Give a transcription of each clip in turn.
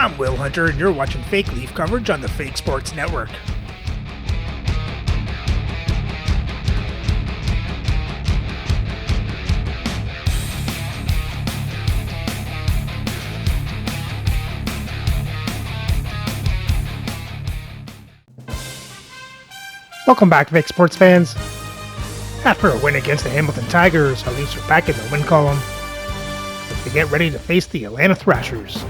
I'm Will Hunter, and you're watching Fake Leaf coverage on the Fake Sports Network. Welcome back, Fake Sports fans. After a win against the Hamilton Tigers, our Leafs are back in the win column as they get ready to face the Atlanta Thrashers.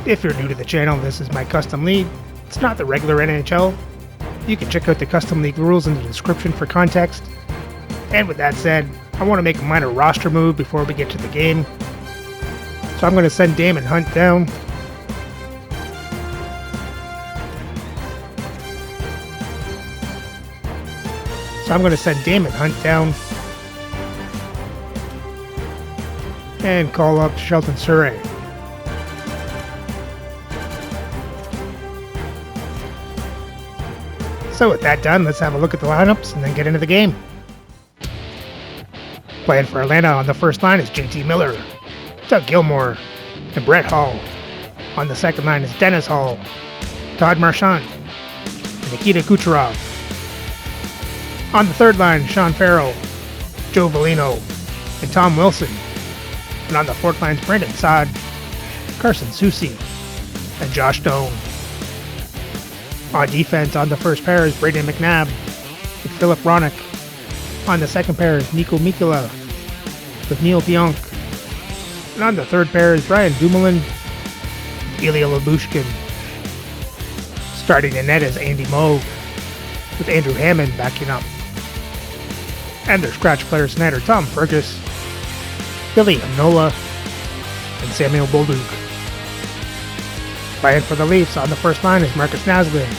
If you're new to the channel, this is my custom league. It's not the regular NHL. You can check out the custom league rules in the description for context. And with that said, I want to make a minor roster move before we get to the game. So I'm going to send Damon Hunt down. And call up Shelton Surrey. So with that done, let's have a look at the lineups and then get into the game. Playing for Atlanta on the first line is JT Miller, Doug Gilmour, and Brett Hall. On the second line is Dennis Hall, Todd Marchand, and Nikita Kucherov. On the third line, Sean Farrell, Joe Velino, and Tom Wilson. And on the fourth line is Brandon Saad, Carson Soucy, and Josh Doan. On defense, on the first pair is Brayden McNabb with Philip Roenick. On the second pair is Nico Mikula with Neil Pionk. And on the third pair is Brian Dumoulin with Ilya Lyubushkin. Starting in net is Andy Moog with Andrew Hammond backing up. And their scratch players tonight are Tom Fergus, Billy Anola, and Samuel Bolduc. Playing for the Leafs on the first line is Marcus Naslund,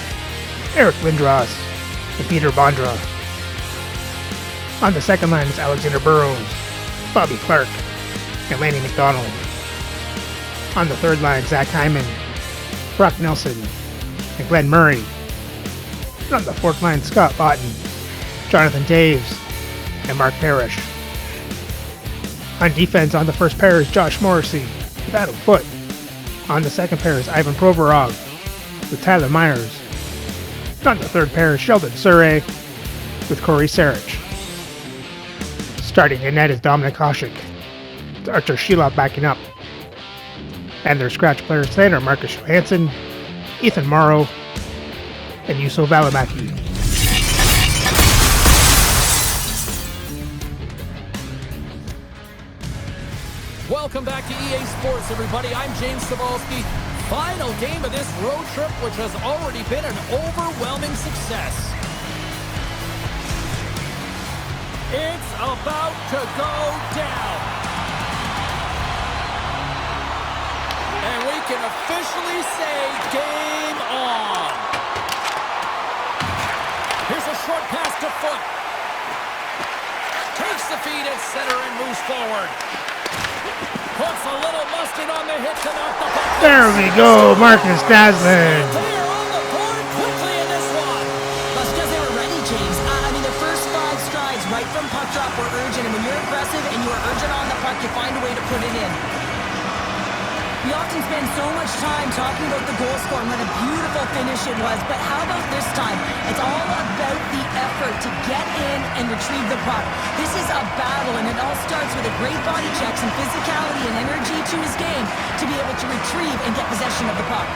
Eric Lindros, and Peter Bondra. On the second line is Alexander Burrows, Bobby Clark, and Lanny McDonald. On the third line, Zach Hyman, Brock Nelson, and Glenn Murray. And on the fourth line, Scott Lawton, Jonathan Taves, and Mark Parrish. On defense, on the first pair is Josh Morrissey with Adam Foote. On the second pair is Ivan Provorov with Tyler Myers. And on the third pair is Sheldon Surrey with Corey Sarich. Starting in net is Dominic Hasek, with Artur Sheilov backing up. And their scratch players tonight are Marcus Johansson, Ethan Morrow, and Juuso Välimäki. Welcome back to EA Sports, everybody. I'm James Cebulski. Final game of this road trip, which has already been an overwhelming success. It's about to go down. And we can officially say game on. Here's a short pass to Foote. Takes the feed at center and moves forward. Puts a little mustard on the hit to knock the puck. There we go, Marcus Naslund. Clear on the board quickly in this one. That's because they were ready, James. The first 5 strides right from puck drop were urgent, and when you're aggressive and you are urgent on the puck, you find a way to put it in. We often spend so much time talking about the goal score and what a beautiful finish it was, but how about this time? It's all about the effort to get in and retrieve the puck. This is a battle, and it all starts with a great body check, some physicality and energy to his game to be able to retrieve and get possession of the puck.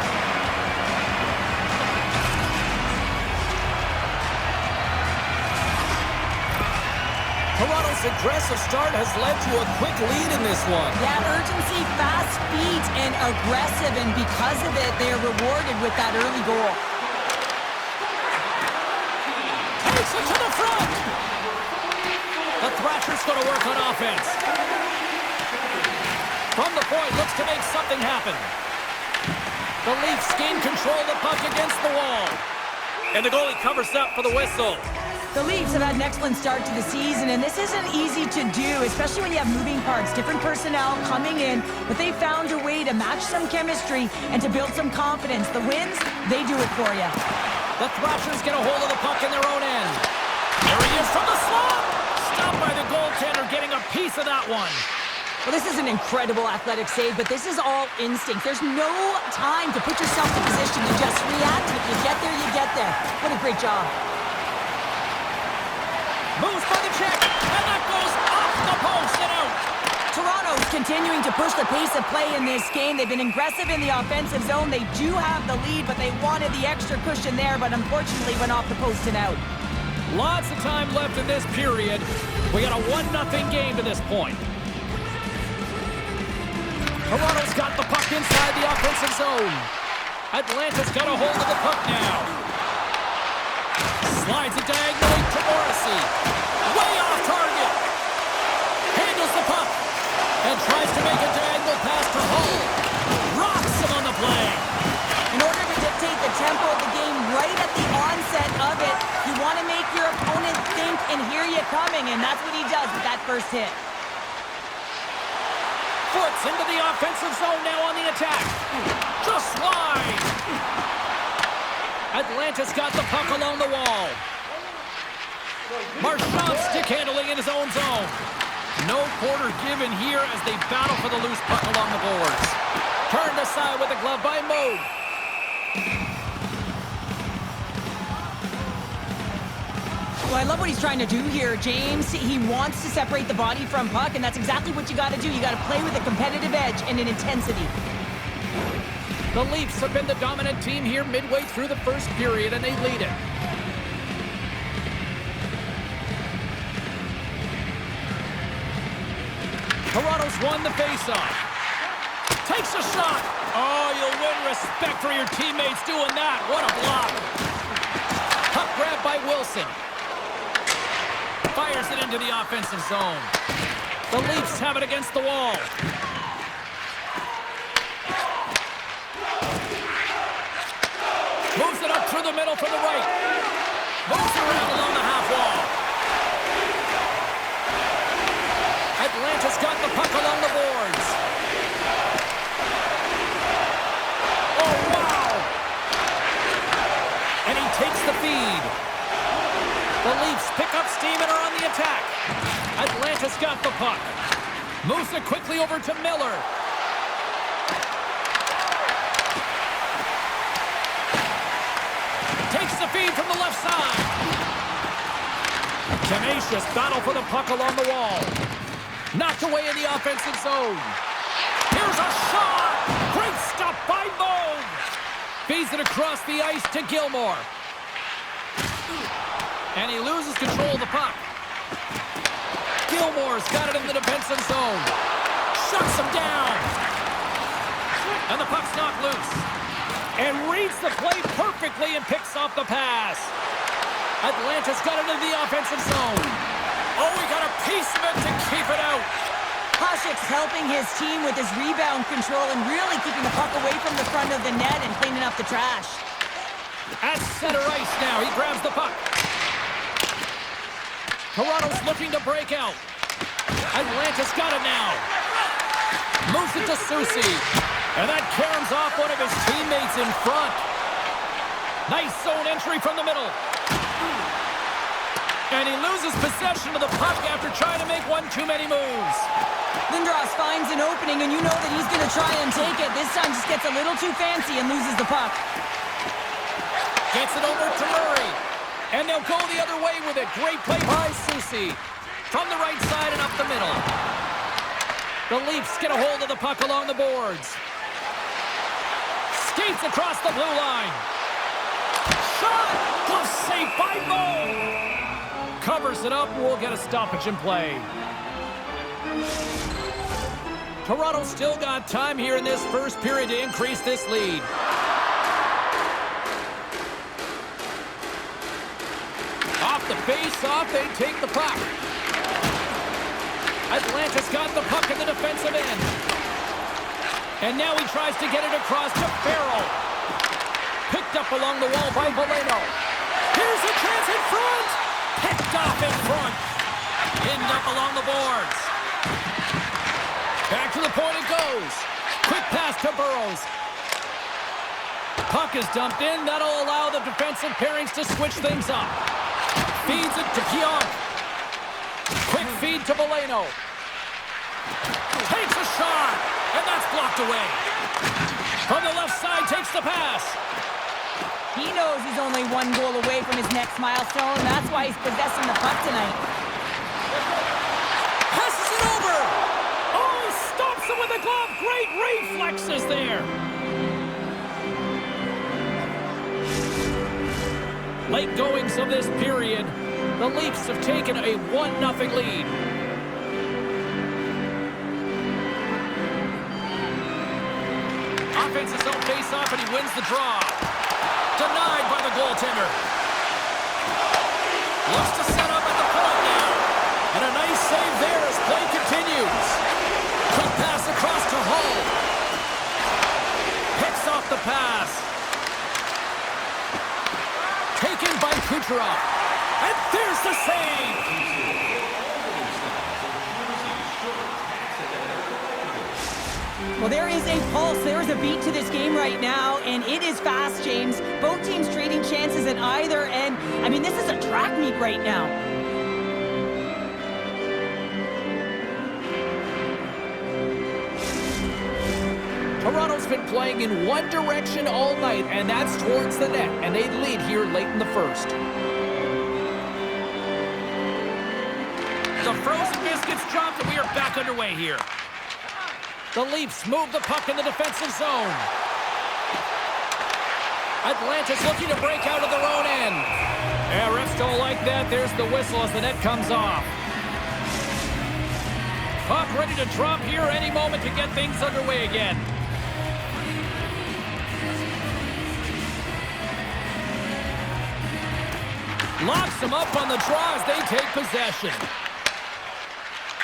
Toronto's aggressive start has led to a quick lead in this one. Yeah, urgency, fast feet, and aggressive, and because of it, they are rewarded with that early goal. Takes it to the front. The Thrashers going to work on offense. From the point, looks to make something happen. The Leafs gain control of the puck against the wall. And the goalie covers up for the whistle. The Leafs have had an excellent start to the season, and this isn't easy to do, especially when you have moving parts, different personnel coming in, but they found a way to match some chemistry and to build some confidence. The wins, they do it for you. The Thrashers get a hold of the puck in their own end. There he is from the slot. Stopped by the goaltender, getting a piece of that one. Well, this is an incredible athletic save, but this is all instinct. There's no time to put yourself in position. You just react, and if you get there, you get there. What a great job. Moves for the check, and that goes off the post and out. Toronto's continuing to push the pace of play in this game. They've been aggressive in the offensive zone. They do have the lead, but they wanted the extra cushion there, but unfortunately went off the post and out. Lots of time left in this period. We got a 1-0 game to this point. Toronto's got the puck inside the offensive zone. Atlanta's got a hold of the puck now. Slides it diagonally to Morrissey. Way off target. Handles the puck and tries to make a diagonal pass to Hull. Rocks him on the play. In order to dictate the tempo of the game right at the onset of it, you want to make your opponent think and hear you coming, and that's what he does with that first hit. Foots into the offensive zone now on the attack. Just wide. Atlanta's got the puck along the wall. Marchand stick handling in his own zone. No quarter given here as they battle for the loose puck along the boards. Turned aside with a glove by Moe. Well, I love what he's trying to do here, James. He wants to separate the body from puck, and that's exactly what you got to do. You got to play with a competitive edge and an intensity. The Leafs have been the dominant team here midway through the first period, and they lead it. Toronto's won the faceoff. Takes a shot. Oh, you'll win respect for your teammates doing that. What a block. Puck grab by Wilson. Fires it into the offensive zone. The Leafs have it against the wall. Moves it up through the middle from the right. Moves around along the half wall. Atlanta's got the puck along the boards. Oh, wow! And he takes the feed. The Leafs pick up steam and are on the attack. Atlanta's got the puck. Moves it quickly over to Miller. Takes the feed from the left side. Tenacious battle for the puck along the wall. Knocked away in the offensive zone. Here's a shot! Great stop by Moe! Feeds it across the ice to Gilmore. And he loses control of the puck. Gilmore's got it in the defensive zone. Shuts him down. And the puck's knocked loose. And reads the play perfectly and picks off the pass. Atlanta's got it in the offensive zone. Oh, he got a piece of it to keep it out. Hasek's helping his team with his rebound control and really keeping the puck away from the front of the net and cleaning up the trash. At center ice now, he grabs the puck. Toronto's looking to break out. Atlanta's got it now. Moves it to Soucy. And that caroms off one of his teammates in front. Nice zone entry from the middle. And he loses possession of the puck after trying to make one too many moves. Lindros finds an opening, and you know that he's going to try and take it. This time just gets a little too fancy and loses the puck. Gets it over to Murray. And they'll go the other way with it. Great play by Soucy. From the right side and up the middle. The Leafs get a hold of the puck along the boards. Skates across the blue line. Shot! Glove save by Moe. Covers it up, and we'll get a stoppage in play. Toronto still got time here in this first period to increase this lead. Off the face-off, they take the puck. Atlanta's got the puck in the defensive end. And now he tries to get it across to Farrell. Picked up along the wall by Valeno. Here's a chance in front. Picked off in front. Pinned up along the boards. Back to the point it goes. Quick pass to Burrows. Puck is dumped in. That'll allow the defensive pairings to switch things up. Feeds it to Pionk. Quick feed to Valeno. Takes a shot, and that's blocked away. From the left side, takes the pass. He knows he's only one goal away from his next milestone. That's why he's possessing the puck tonight. Passes it over. Oh, he stops it with a glove. Great reflexes there. Late goings of this period, the Leafs have taken a 1-0 lead. Offense his own face-off, and he wins the draw. Denied by the goaltender. Looks to set up at the point now. And a nice save there as play continues. Quick pass across to Hull. Picks off the pass. Taken by Kucherov. And there's the save. Well, there is a pulse, there is a beat to this game right now, and it is fast, James. Both teams trading chances at either end. I mean, this is a track meet right now. Toronto's been playing in one direction all night, and that's towards the net, and they lead here late in the first. The frozen biscuits dropped, and we are back underway here. The Leafs move the puck in the defensive zone. Atlanta's looking to break out of their own end. Yeah, refs don't like that. There's the whistle as the net comes off. Puck ready to drop here any moment to get things underway again. Locks them up on the draw as they take possession.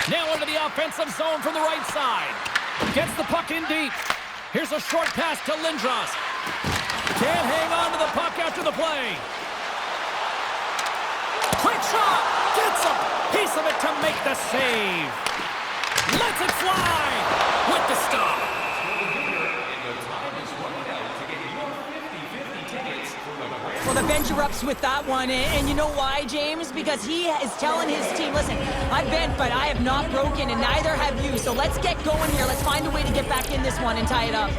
Now into the offensive zone from the right side. Gets the puck in deep. Here's a short pass to Lindros. Can't hang on to the puck after the play. Quick shot. Gets a piece of it to make the save. Lets it fly with the stop. Well, the bench erupts with that one, and you know why, James? Because he is telling his team, listen, I've bent, but I have not broken, and neither have you. So let's get going here. Let's find a way to get back in this one and tie it up.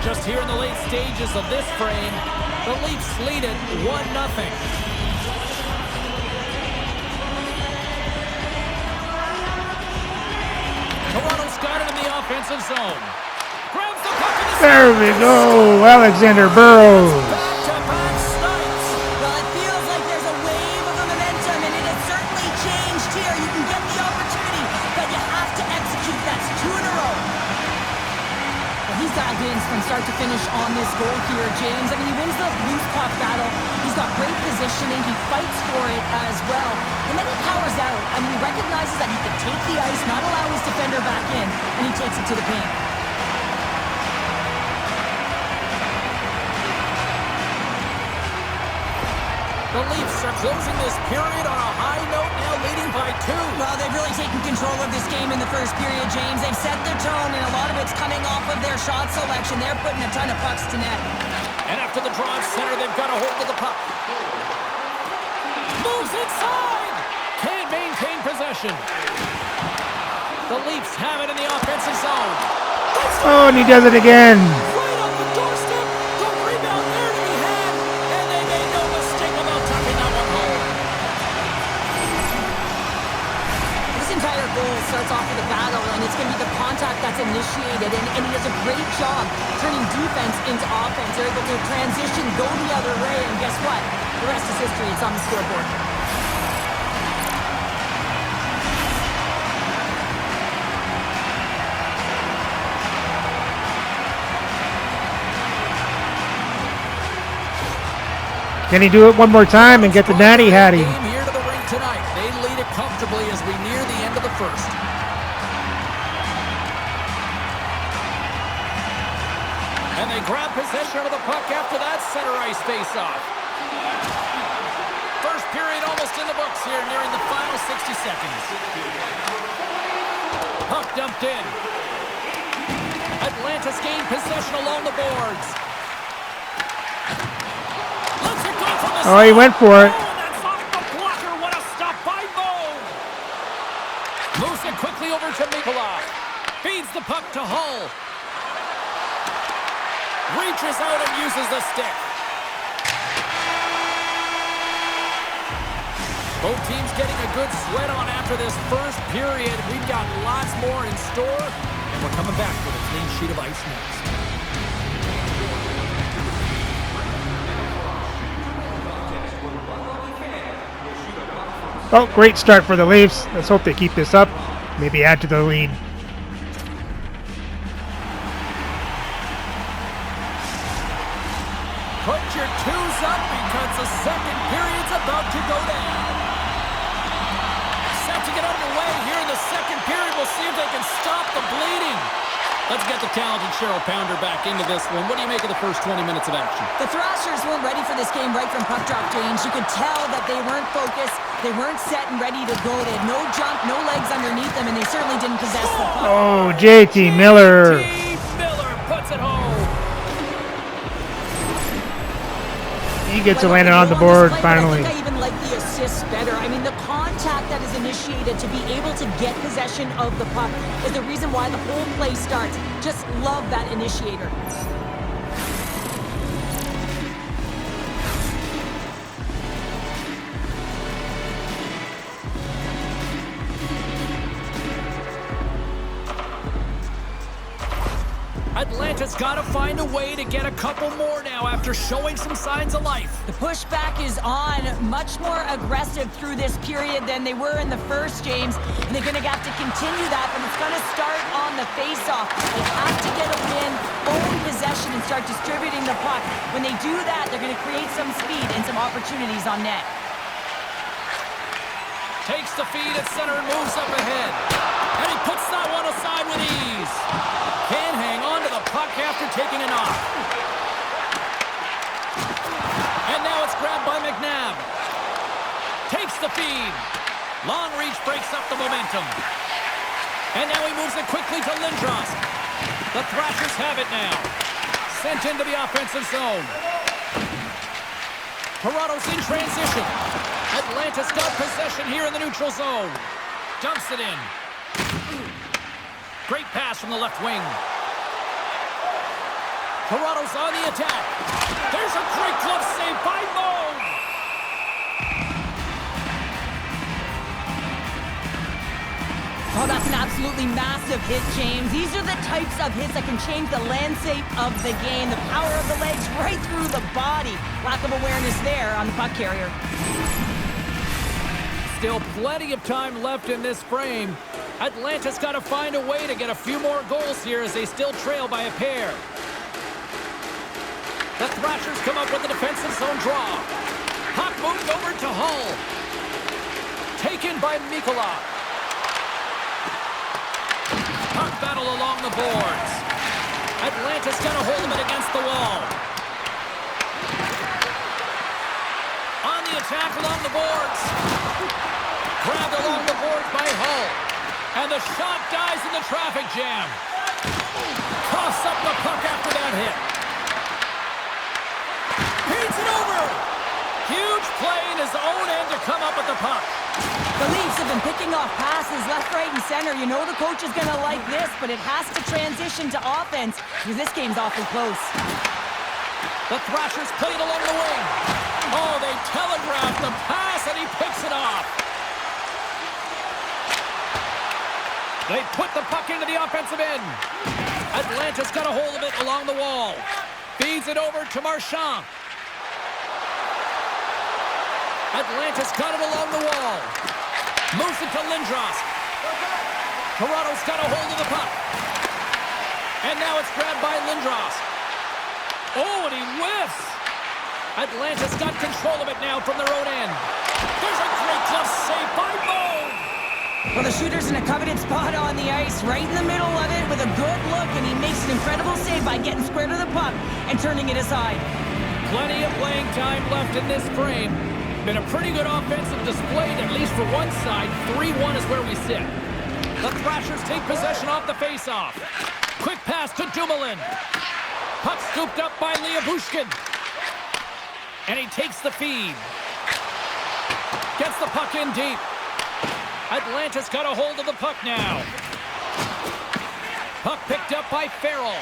Just here in the late stages of this frame, the Leafs lead it 1-0. Toronto's got it in the offensive zone. Grabs the puck in the There we go. Alexander Burrows. back-to-back snipes. Well, it feels like there's a wave of momentum, and it has certainly changed here. You can get the opportunity, but you have to execute. That's 2 in a row. Well, he's dialed in from start to finish on this goal here, James. I mean, he wins the loose puck battle. He's got great positioning. He fights for it as well. And then he powers out. I mean, he recognizes that he can take the ice, not allow his defender back in, and he takes it to the paint. The Leafs are closing this period on a high note, now leading by 2. Well, they've really taken control of this game in the first period, James. They've set their tone, and a lot of it's coming off of their shot selection. They're putting a ton of pucks to net. And after the draw center, they've got a hold of the puck. Moves inside! Can't maintain possession. The Leafs have it in the offensive zone. Oh, and he does it again. Right on the doorstep. The rebound there to be had. And they made no mistake about tucking that one home. This entire goal starts off with a battle, and it's going to be the contact that's initiated, and he does a great job turning defense into offense. They're able to transition, go the other way, and guess what? The rest is history. It's on the scoreboard. Can he do it one more time and get the natty hattie? Game here to the rink tonight. They lead it comfortably as we near the end of the first. And they grab possession of the puck after that center ice face-off. First period almost in the books here, nearing the final 60 seconds. Puck dumped in. Atlanta's gained possession along the boards. Lets it go from the Oh, he went for it. Oh, that's off the blocker. What a stop by Bone. Moves it quickly over to Mikola. Feeds the puck to Hull. Reaches out and uses the stick. Both teams getting a good sweat on after this first period. We've got lots more in store, and we're coming back with a clean sheet of ice next. Oh, great start for the Leafs. Let's hope they keep this up. Maybe add to the lead. Put your twos up because the second period's about to go down. Set to get underway here in the second period. We'll see if they can stop the bleeding. Let's get the talented Cheryl Pounder back into this one. What do you make of the first 20 minutes of action? The Thrashers weren't ready for this game right from puck drop, James. You could tell that they weren't focused, they weren't set and ready to go. They had no jump, no legs underneath them, and they certainly didn't possess the puck. Oh, JT Miller. JT Miller puts it home. He gets Atlanta on the board finally. I think I even like the assists better. I mean, the contact that is initiated to be able to get possession of the puck is the reason why the whole play starts. Just love that initiator. Atlanta's got to find a way to get a couple more now after showing some signs of life. The pushback is on, much more aggressive through this period than they were in the first, James. And they're going to have to continue that, but it's going to start on the face-off. They have to get a win, own possession, and start distributing the puck. When they do that, they're going to create some speed and some opportunities on net. Takes the feed at center and moves up ahead. And he puts that one aside with ease. Can't hang on to the puck after taking a knock. And now it's grabbed by McNabb. Takes the feed. Long reach breaks up the momentum. And now he moves it quickly to Lindros. The Thrashers have it now. Sent into the offensive zone. Toronto's in transition. Atlanta's got possession here in the neutral zone. Dumps it in. Great pass from the left wing. Toronto's on the attack. There's a great glove save by Moe. Oh, that's an absolutely massive hit, James. These are the types of hits that can change the landscape of the game. The power of the legs right through the body. Lack of awareness there on the puck carrier. Still plenty of time left in this frame. Atlanta's got to find a way to get a few more goals here as they still trail by a pair. The Thrashers come up with a defensive zone draw. Puck moved over to Hull. Taken by Mikola. Puck battle along the boards. Atlanta's got a hold of it against the wall. On the attack along the boards. Grabbed along the boards by Hull. And the shot dies in the traffic jam. Coughs up the puck after that hit. Feeds it over. Huge play in his own end to come up with the puck. The Leafs have been picking off passes left, right, and center. You know the coach is going to like this, but it has to transition to offense because this game's awfully close. The Thrashers played along the wing. Oh, they telegraphed the pass, and he picks it off. They put the puck into the offensive end. Atlanta's got a hold of it along the wall. Feeds it over to Marchand. Atlanta's got it along the wall. Moves it to Lindros. Toronto's got a hold of the puck. And now it's grabbed by Lindros. Oh, and he whiffs. Atlanta's got control of it now from their own end. There's a great glove save by Moe. Well, the shooter's in a coveted spot on the ice, right in the middle of it with a good look, and he makes an incredible save by getting square to the puck and turning it aside. Plenty of playing time left in this frame. Been a pretty good offensive display, at least for one side. 3-1 is where we sit. The Thrashers take possession off the faceoff. Quick pass to Dumoulin. Puck scooped up by Bushkin. And he takes the feed. Gets the puck in deep. Atlanta's got a hold of the puck now. Puck picked up by Farrell.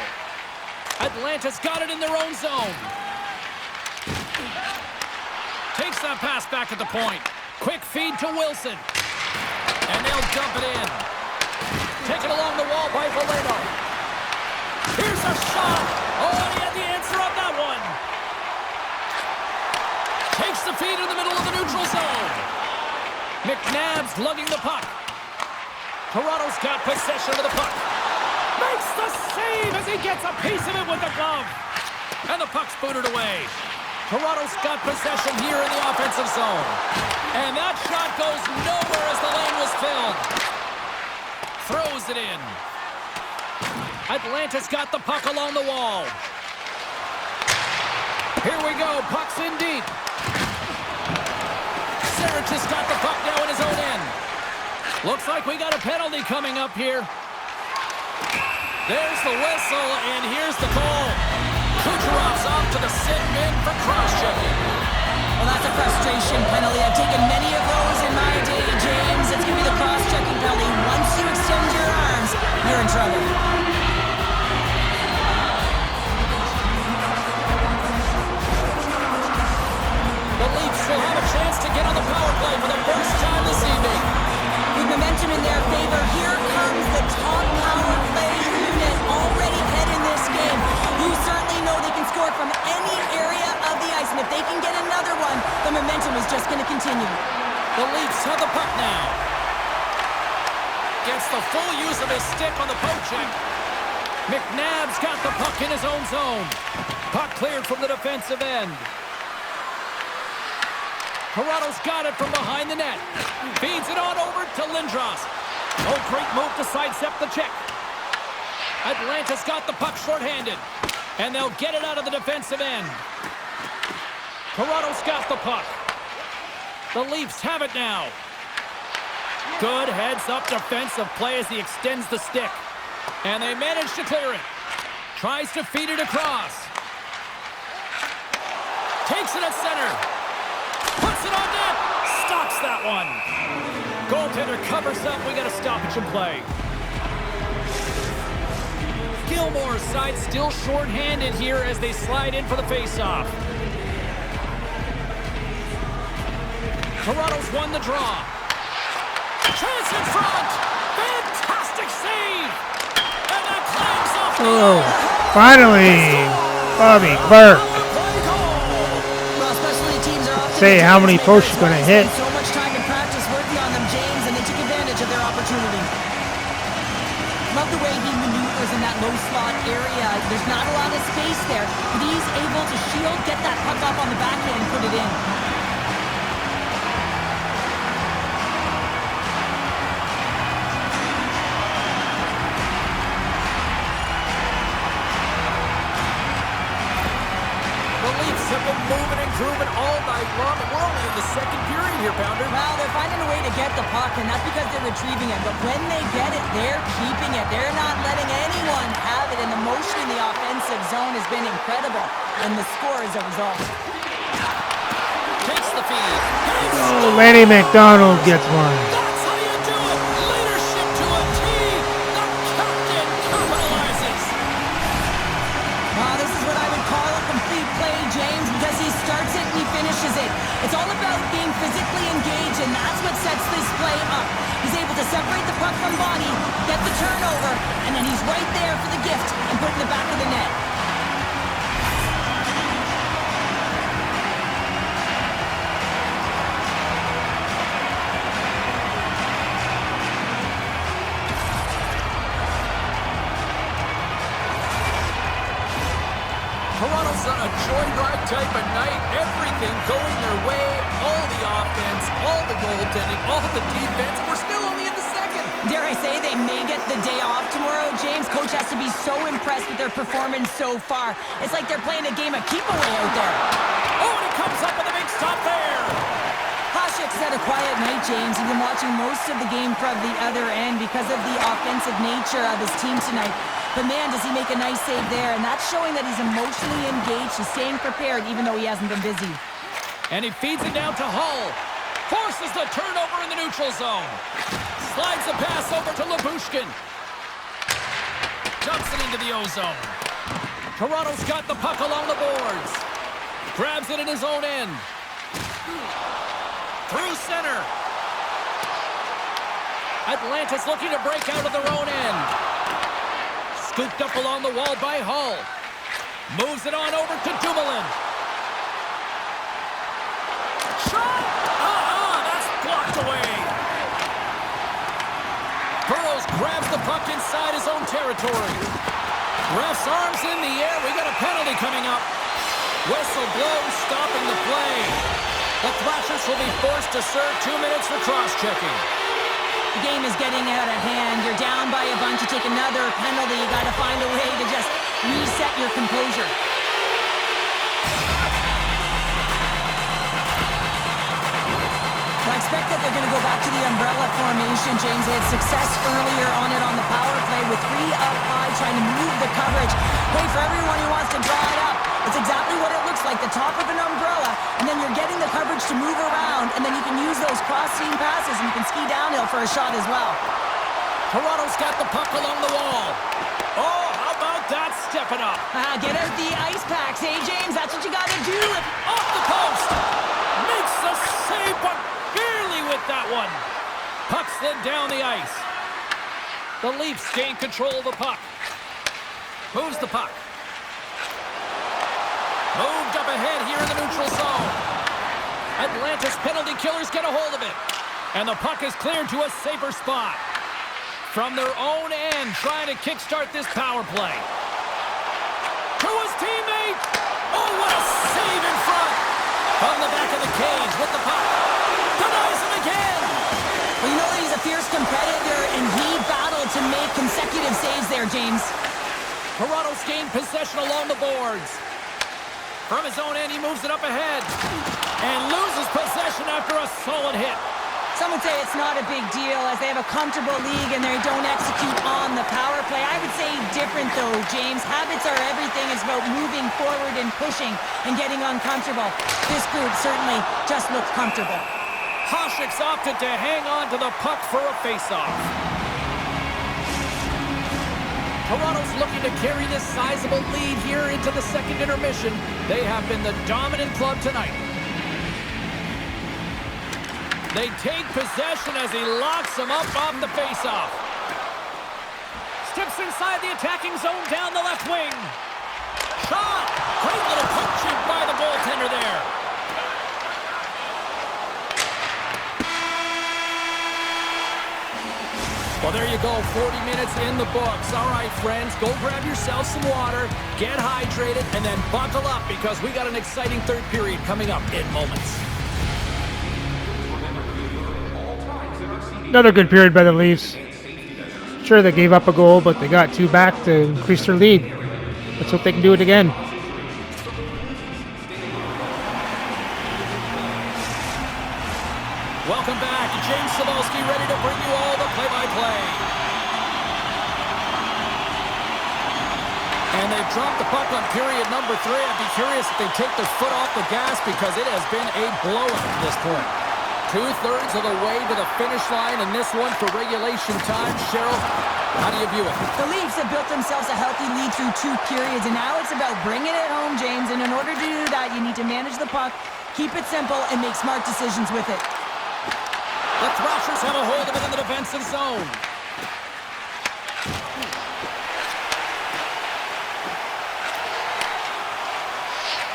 Atlanta's got it in their own zone. Takes that pass back at the point. Quick feed to Wilson. And they'll dump it in. Taken along the wall by Valeno. Here's a shot. Oh, and he had the answer on that one. Takes the feed in the middle of the neutral zone. McNabb's lugging the puck. Toronto's got possession of the puck. Makes the save as he gets a piece of it with the glove. And the puck's booted away. Toronto's got possession here in the offensive zone. And that shot goes nowhere as the lane was filled. Throws it in. Atlanta's got the puck along the wall. Here we go. Puck's in deep. Sarich has got the puck now in his own end. Looks like we got a penalty coming up here. There's the whistle, and here's the call. Kucherov's off to the sit bin for cross-checking. Well, that's a frustration penalty. I've taken many of those in my day, James. It's going to be the cross-checking penalty. Once you extend your arms, you're in trouble. The Leafs will have a chance to get on the power play for the first time this evening. With momentum in their favor, here comes the top power play unit already ahead in this game. You certainly know they can score from any area of the ice, and if they can get another one, the momentum is just going to continue. The Leafs have the puck now. Gets the full use of his stick on the poke check. McNabb's got the puck in his own zone. Puck cleared from the defensive end. Toronto's got it from behind the net. Feeds it on over to Lindros. Oh, great move to sidestep the check. Atlanta's got the puck shorthanded. And they'll get it out of the defensive end. Toronto's got the puck. The Leafs have it now. Good heads-up defensive play as he extends the stick. And they manage to clear it. Tries to feed it across. Takes it at center. Puts it on net. Stops that one. Goaltender covers up. We got a stoppage in play. Gilmore's side still short-handed here as they slide in for the face-off. Toronto's won the draw. Chance in front. Fantastic save. And that climbs off the Oh, finally, Bobby Clark. Well, especially teams are often Say how many posts you're going to hit. so much time in practice working on them, James, and they took advantage of their opportunity. Love the way he maneuvers in that low slot area. There's not a lot of space there, but he's able to shield, get that puck up on the backhand, and put it in. Have been moving and grooving all night long, and we're only in the second period here, Pounder. Well, they're finding a way to get the puck, and that's because they're retrieving it. But when they get it, they're keeping it. They're not letting anyone have it, and the motion in the offensive zone has been incredible, and the score is a result. Takes the feed. Oh, Lenny McDonald gets one. That's how you do it. Leadership to a team. The captain capitalizes. Wow, this is what I would call a complete play, James, because he starts it and he finishes it. It's all about being physically engaged, and that's what sets this play up. He's able to separate the puck from body, get the turnover, and then he's right there for the gift and put it in the back of the net. Toronto's on a joyride type of night. Everything going their way. All the offense, all the goaltending, all the defense. We're still only in the second. Dare I say they may get the day off tomorrow, James? Coach has to be so impressed with their performance so far. It's like they're playing a game of keep away out there. Oh, and he comes up with a big stop there. Hasek's had a quiet night, James. He's been watching most of the game from the other end because of the offensive nature of his team tonight. But man, does he make a nice save there. And that's showing that he's emotionally engaged. He's staying prepared even though he hasn't been busy. And he feeds it down to Hull. Forces the turnover in the neutral zone. Slides the pass over to Labushkin. Dumps it into the O-zone. Toronto's got the puck along the boards. Grabs it in his own end. Through center. Atlanta's looking to break out of their own end. Scooped up along the wall by Hull. Moves it on over to Dumoulin. Shot! That's blocked away. Burrows grabs the puck inside his own territory. Ref's arms in the air. We got a penalty coming up. Whistle blows, stopping the play. The Thrashers will be forced to serve 2 minutes for cross-checking. The game is getting out of hand. You're down by a bunch. You take another penalty. You got to find a way to just reset your composure. I expect that they're going to go back to the umbrella formation, James. They had success earlier on it on the power play with 3 up high, trying to move the coverage. Hey, for everyone who wants to draw it up, it's exactly what it looks like, the top of an umbrella, and then you're getting the coverage to move around, and then you can use those cross-seam passes, and you can ski downhill for a shot as well. Toronto's got the puck along the wall. Oh, how about that? Step it up. Get out the ice packs, hey, James? That's what you got to do. Off the post. Makes the save, but barely with that one. Puck slid down the ice. The Leafs gain control of the puck. Moves the puck. Moved up ahead here in the neutral zone. Atlanta's penalty killers get a hold of it. And the puck is cleared to a safer spot. From their own end, trying to kickstart this power play. To his teammate. Oh, what a save in front. From the back of the cage with the puck. Denies him again. Well, you know that he's a fierce competitor, and he battled to make consecutive saves there, James. Toronto's gained possession along the boards. From his own end, he moves it up ahead. And loses possession after a solid hit. Some would say it's not a big deal as they have a comfortable league and they don't execute on the power play. I would say different though, James. Habits are everything. It's about moving forward and pushing and getting uncomfortable. This group certainly just looks comfortable. Hasek's opted to hang on to the puck for a face-off. Toronto's looking to carry this sizable lead here into the second intermission. They have been the dominant club tonight. They take possession as he locks them up off the face-off. Steps inside the attacking zone down the left wing. Shot! Great little punching by the goaltender there. Well, there you go, 40 minutes in the books. All right, friends, go grab yourself some water, get hydrated, and then buckle up because we got an exciting third period coming up in moments. Another good period by the Leafs. Sure, they gave up a goal, but they got 2 back to increase their lead. Let's hope they can do it again. Welcome back. James Cebulski ready to bring you all the play-by-play. And they've dropped the puck on period number 3. I'd be curious if they take their foot off the gas because it has been a blowout at this point. 2/3 of the way to the finish line in this one for regulation time. Cheryl, how do you view it? The Leafs have built themselves a healthy lead through 2 periods, and now it's about bringing it home, James. And in order to do that, you need to manage the puck, keep it simple, and make smart decisions with it. The Thrashers have a hold of it in the defensive zone.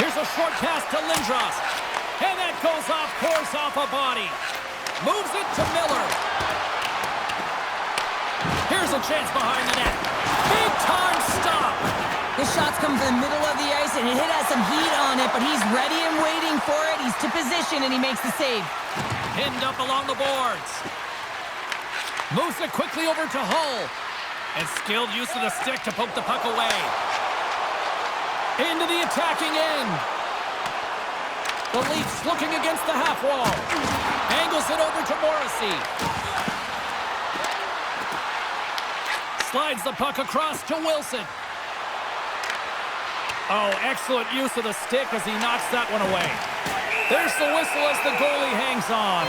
Here's a short pass to Lindros. And that goes off course off a body. Moves it to Miller. Here's a chance behind the net. Big time stop. This shot's come from the middle of the ice, and it has some heat on it, but he's ready and waiting for it. He's to position, and he makes the save. Pinned up along the boards. Moves it quickly over to Hull. And skilled use of the stick to poke the puck away. Into the attacking end. The Leafs looking against the half wall. Angles it over to Morrissey. Slides the puck across to Wilson. Oh, excellent use of the stick as he knocks that one away. There's the whistle as the goalie hangs on.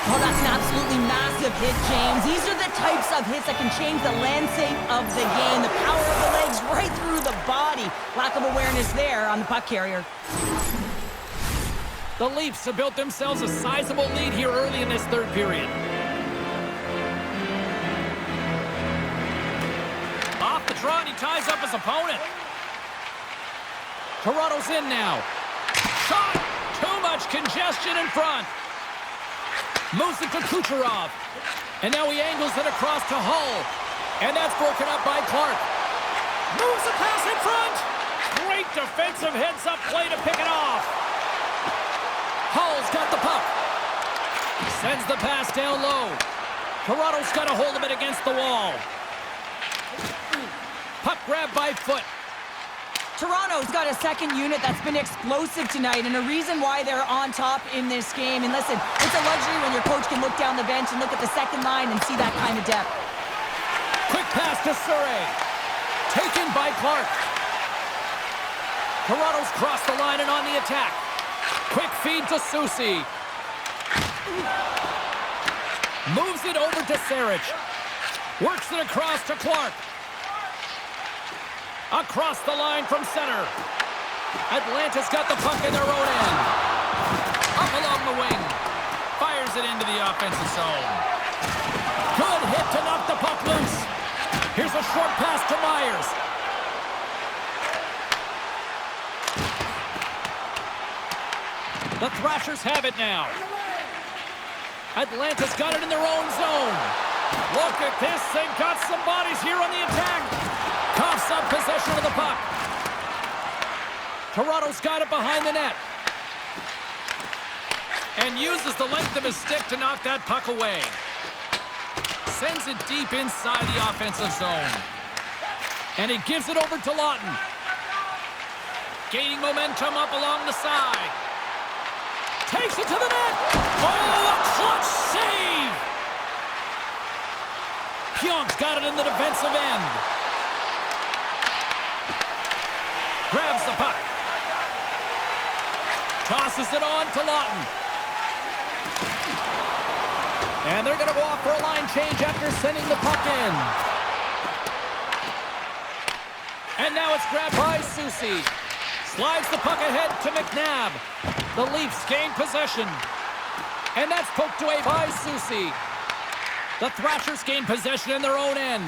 Oh, that's an absolutely massive hit, James. These are the types of hits that can change the landscape of the game. The power of the legs right through the body. Lack of awareness there on the puck carrier. The Leafs have built themselves a sizable lead here early in this third period. Off the draw, and he ties up his opponent. Toronto's in now. Shot! Too much congestion in front. Moves it to Kucherov. And now he angles it across to Hull. And that's broken up by Clark. Moves the pass in front. Great defensive heads-up play to pick it off. Hull's got the puck. Sends the pass down low. Toronto's got a hold of it against the wall. Puck grab by Foot. Toronto's got a second unit that's been explosive tonight, and a reason why they're on top in this game. And listen, it's a luxury when your coach can look down the bench and look at the second line and see that kind of depth. Quick pass to Surrey. Taken by Clark. Toronto's crossed the line and on the attack. Quick feed to Soucy. Moves it over to Sarich. Works it across to Clark. Across the line from center. Atlanta's got the puck in their own end. Up along the wing. Fires it into the offensive zone. Good hit to knock the puck loose. Here's a short pass to Myers. The Thrashers have it now. Atlanta's got it in their own zone. Look at this. They've got some bodies here on the attack. Coughs up possession of the puck. Toronto's got it behind the net. And uses the length of his stick to knock that puck away. Sends it deep inside the offensive zone. And he gives it over to Lawton. Gaining momentum up along the side. Takes it to the net. Oh, a clutch save! Pionk's got it in the defensive end. Grabs the puck. Tosses it on to Lawton. And they're going to go off for a line change after sending the puck in. And now it's grabbed by Soucy. Slides the puck ahead to McNabb. The Leafs gain possession. And that's poked away by Soucy. The Thrashers gain possession in their own end.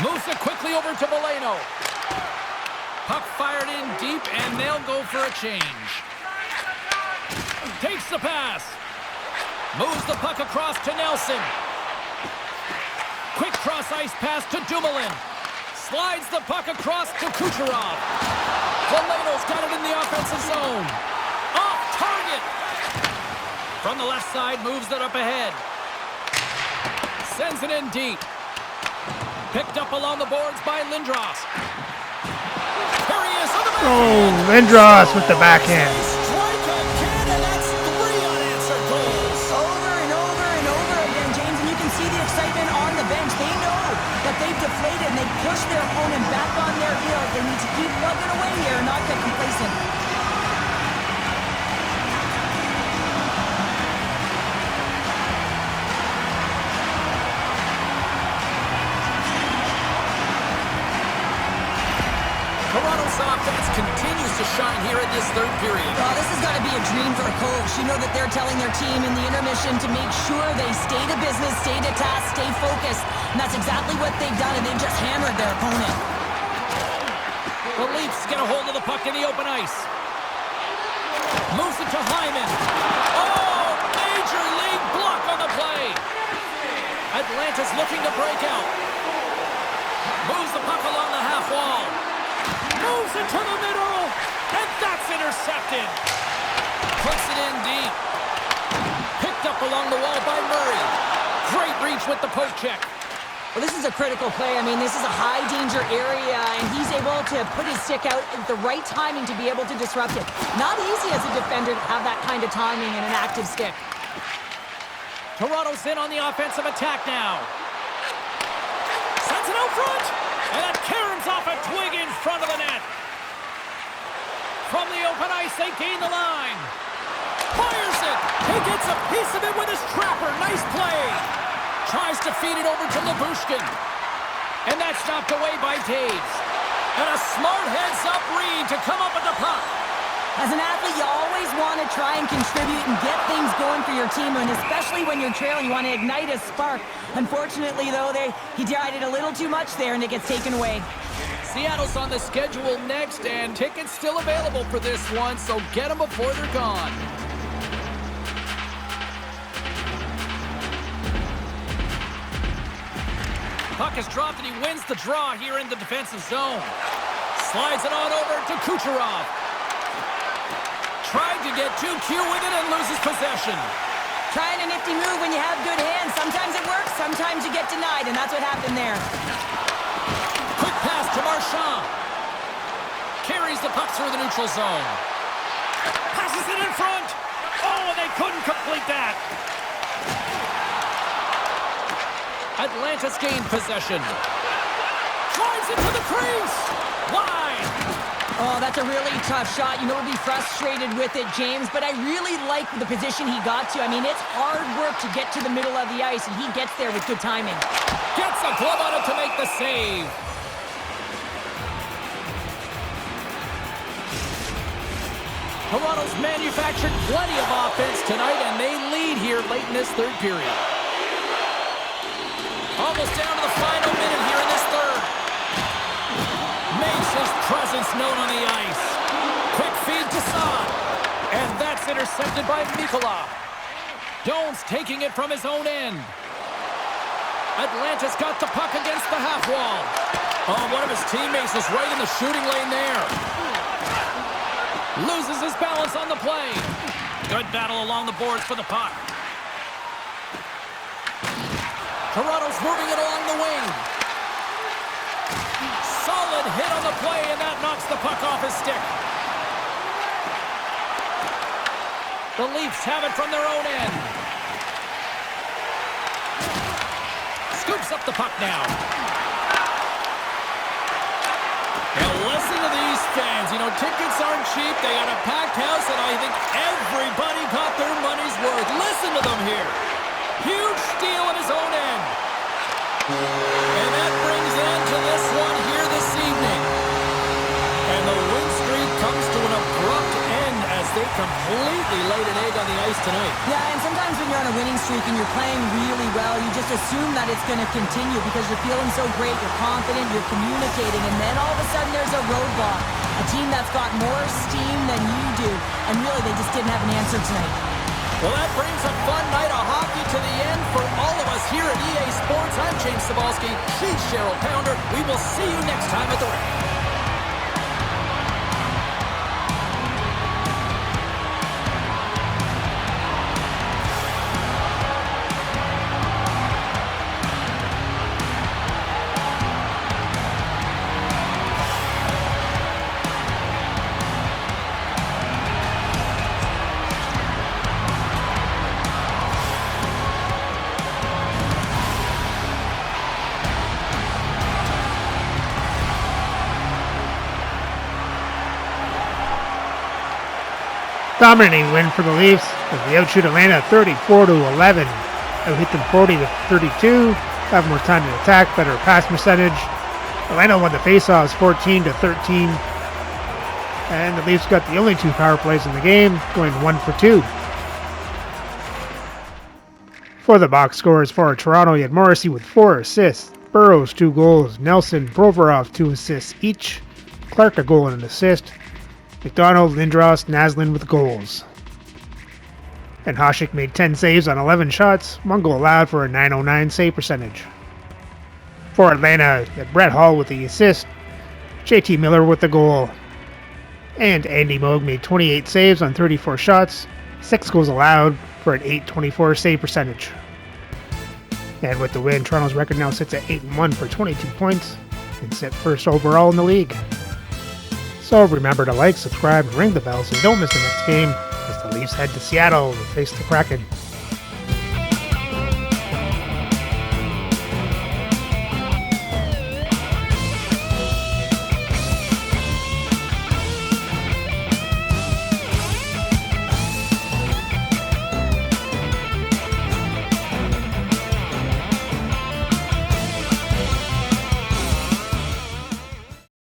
Moves it quickly over to Valeno. Puck fired in deep, and they'll go for a change. Takes the pass. Moves the puck across to Nelson. Quick cross-ice pass to Dumoulin. Slides the puck across to Kucherov. Valeno's got it in the offensive zone. Off target. From the left side, moves it up ahead. Sends it in deep. Picked up along the boards by Lindros. Here he is on the backhand. Oh, Lindros with the backhand. Strike again, and that's 3 unanswered goals. Over and over and over again, James, and you can see the excitement on the bench. They know that they've deflated and they push their opponent back on their heels. They need to keep plugging away here and not get complacent. Toronto's offense continues to shine here in this third period. Oh, this has got to be a dream for a coach. You know that they're telling their team in the intermission to make sure they stay to business, stay to task, stay focused. And that's exactly what they've done, and they've just hammered their opponent. The Leafs get a hold of the puck in the open ice. Moves it to Hyman. Oh, major league block on the play. Atlanta's looking to break out. Moves the puck along the half wall. Moves it to the middle, and that's intercepted. Puts it in deep. Picked up along the wall by Murray. Great reach with the poke check. Well, this is a critical play. I mean, this is a high-danger area, and he's able to put his stick out at the right timing to be able to disrupt it. Not easy as a defender to have that kind of timing and an active stick. Toronto's in on the offensive attack now. Sends it out front. And that caroms off a twig in front of the net. From the open ice, they gain the line. Fires it. He gets a piece of it with his trapper. Nice play. Tries to feed it over to Labushkin. And that's knocked away by Taves. And a smart heads-up read to come up with the puck. As an athlete, you always want to try and contribute and get things going for your team, and especially when you're trailing, you want to ignite a spark. Unfortunately, though, he tried it a little too much there, and it gets taken away. Seattle's on the schedule next, and tickets still available for this one, so get them before they're gone. Puck is dropped, and he wins the draw here in the defensive zone. Slides it on over to Kucherov. Tried to get too cute with it and loses possession. Trying a nifty move when you have good hands. Sometimes it works, sometimes you get denied, and that's what happened there. Quick pass to Marchand. Carries the puck through the neutral zone. Passes it in front. Oh, and they couldn't complete that. Atlanta's gained possession. Drives it to the crease. Wide. Oh, that's a really tough shot. You know, he'll be frustrated with it, James, but I really like the position he got to. I mean, it's hard work to get to the middle of the ice, and he gets there with good timing. Gets a glove on it to make the save. Toronto's manufactured plenty of offense tonight, and they lead here late in this third period. Almost down to the final minute here in this third. Makes his presence known on the ice. Quick feed to Saad. And that's intercepted by Mikula. Jones taking it from his own end. Atlanta's got the puck against the half wall. Oh, one of his teammates is right in the shooting lane there. Loses his balance on the play. Good battle along the boards for the puck. Toronto's moving it along the wing. Solid hit on the play, and that knocks the puck off his stick. The Leafs have it from their own end. Scoops up the puck now. Now listen to these fans. You know, tickets aren't cheap. They got a packed house, and I think everybody got their money's worth. Listen to them here. Huge steal at his own end. And that brings an end to this one here this evening. And the win streak comes to an abrupt end as they completely laid an egg on the ice tonight. Yeah, and sometimes when you're on a winning streak and you're playing really well, you just assume that it's going to continue because you're feeling so great, you're confident, you're communicating, and then all of a sudden there's a roadblock. A team that's got more steam than you do, and really they just didn't have an answer tonight. Well, that brings a fun night of hockey to the end for all of us here at EA Sports. I'm James Cebulski. She's Cheryl Pounder. We will see you next time at the rink. Dominating win for the Leafs as they outshoot Atlanta 34-11. Out-hit them 40-32. Have more time to attack, better pass percentage. Atlanta won the faceoffs 14-13. And the Leafs got the only 2 power plays in the game, going 1 for 2. For the box scores for Toronto, you had Morrissey with 4 assists, Burrows 2 goals, Nelson, Provorov 2 assists each, Clark a goal and an assist, McDonald, Lindros, Naslin with goals. And Hasek made 10 saves on 11 shots, 1 goal allowed for a .909 save percentage. For Atlanta, you had Brett Hull with the assist, JT Miller with the goal, and Andy Moog made 28 saves on 34 shots, 6 goals allowed for an .824 save percentage. And with the win, Toronto's record now sits at 8-1 for 22 points and sit first overall in the league. So remember to like, subscribe, and ring the bell so you don't miss the next game as the Leafs head to Seattle to face the Kraken.